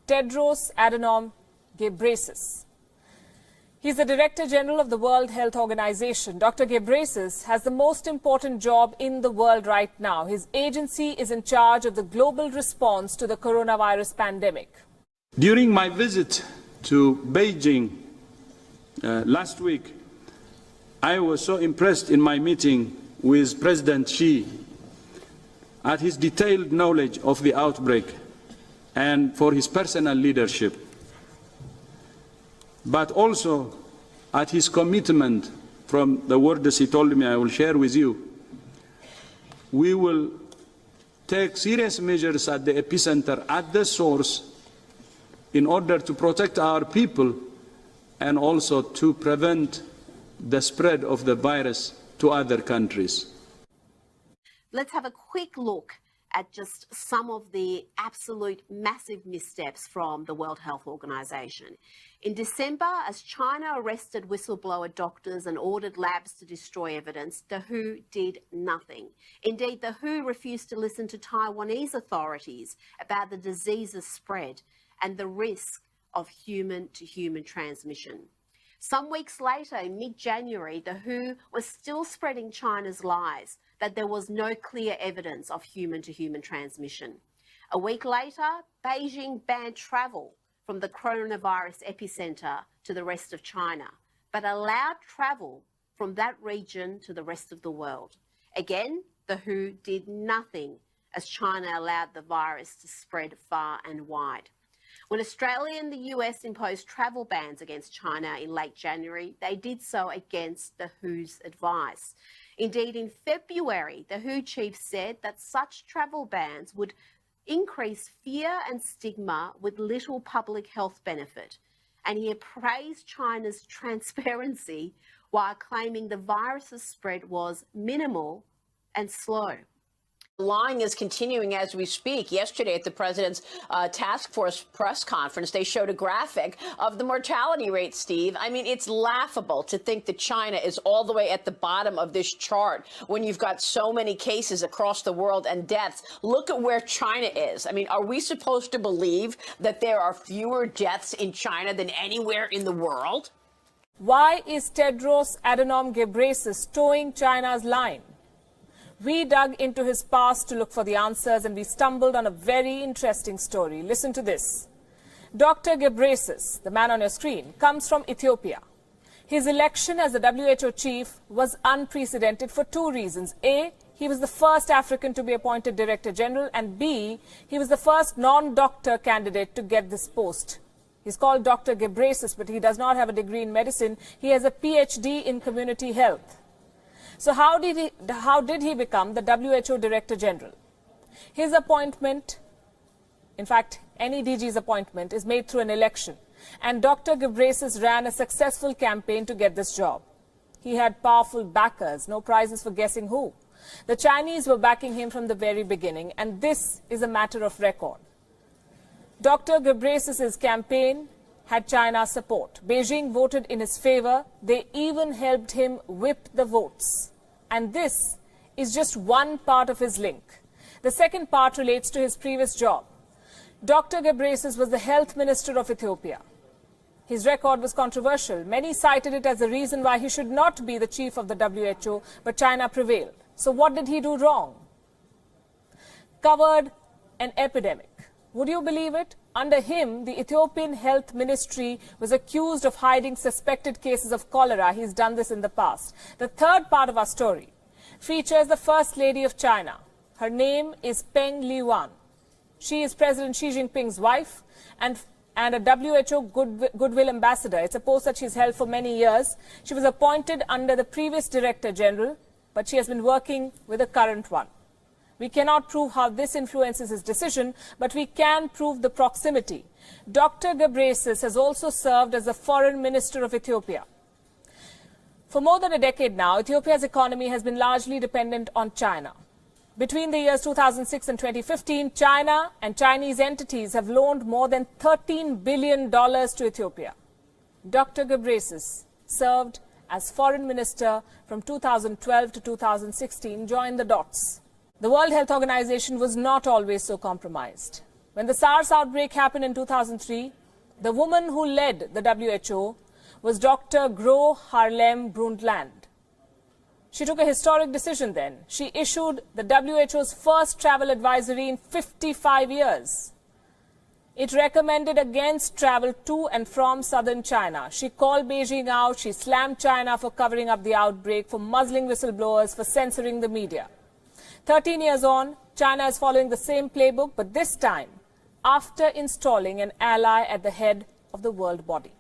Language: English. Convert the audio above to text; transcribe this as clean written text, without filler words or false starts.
Tedros Adhanom Ghebreyesus. He's the Director General of the World Health Organization. Dr. Ghebreyesus has the most important job in the world right now. His agency is in charge of the global response to the coronavirus pandemic. During my visit to Beijing last week, I was so impressed in my meeting with President Xi at his detailed knowledge of the outbreak and for his personal leadership, but also at his commitment from the words he told me I will share with you. We will take serious measures at the epicenter, at the source, in order to protect our people and also to prevent the spread of the virus to other countries. Let's have a quick look at just some of the absolute massive missteps from the World Health Organization. In December, as China arrested whistleblower doctors and ordered labs to destroy evidence, the WHO did nothing. Indeed, the WHO refused to listen to Taiwanese authorities about the disease's spread and the risk of human-to-human transmission. Some weeks later, in mid-January, the WHO was still spreading China's lies that there was no clear evidence of human-to-human transmission. A week later, Beijing banned travel from the coronavirus epicenter to the rest of China, but allowed travel from that region to the rest of the world. Again, the WHO did nothing as China allowed the virus to spread far and wide. When Australia and the US imposed travel bans against China in late January, they did so against the WHO's advice. Indeed, in February, the WHO chief said that such travel bans would increase fear and stigma with little public health benefit. And he praised China's transparency while claiming the virus's spread was minimal and slow. Lying is continuing as we speak. Yesterday at the president's task force press conference, they showed a graphic of the mortality rate, Steve. I mean, it's laughable to think that China is all the way at the bottom of this chart when you've got so many cases across the world and deaths. Look at where China is. I mean, are we supposed to believe that there are fewer deaths in China than anywhere in the world? Why is Tedros Adhanom Ghebreyesus towing China's line? We dug into his past to look for the answers, and we stumbled on a very interesting story. Listen to this. Dr. Ghebreyesus, the man on your screen, comes from Ethiopia. His election as the WHO chief was unprecedented for two reasons. A, he was the first African to be appointed Director General, and B, he was the first non-doctor candidate to get this post. He's called Dr. Ghebreyesus, but he does not have a degree in medicine. He has a PhD in community health. So how did he become the WHO Director General? His appointment, in fact, any DG's appointment, is made through an election. And Dr. Ghebreyesus ran a successful campaign to get this job. He had powerful backers, no prizes for guessing who. The Chinese were backing him from the very beginning, and this is a matter of record. Dr. Ghebreyesus' campaign had China's support. Beijing voted in his favor. They even helped him whip the votes. And this is just one part of his link. The second part relates to his previous job. Dr. Ghebreyesus was the health minister of Ethiopia. His record was controversial. Many cited it as a reason why he should not be the chief of the WHO, but China prevailed. So what did he do wrong? Covered an epidemic. Would you believe it? Under him, the Ethiopian Health Ministry was accused of hiding suspected cases of cholera. He's done this in the past. The third part of our story features the First Lady of China. Her name is Peng Liyuan. She is President Xi Jinping's wife and a WHO Goodwill Ambassador. It's a post that she's held for many years. She was appointed under the previous Director General, but she has been working with the current one. We cannot prove how this influences his decision, but we can prove the proximity. Dr. Ghebreyesus has also served as the Foreign Minister of Ethiopia. For more than a decade now, Ethiopia's economy has been largely dependent on China. Between the years 2006 and 2015, China and Chinese entities have loaned more than $13 billion to Ethiopia. Dr. Ghebreyesus served as Foreign Minister from 2012 to 2016. Join the dots. The World Health Organization was not always so compromised. When the SARS outbreak happened in 2003, the woman who led the WHO was Dr. Gro Harlem Brundtland. She took a historic decision then. She issued the WHO's first travel advisory in 55 years. It recommended against travel to and from southern China. She called Beijing out. She slammed China for covering up the outbreak, for muzzling whistleblowers, for censoring the media. 13 years on, China is following the same playbook, but this time after installing an ally at the head of the world body.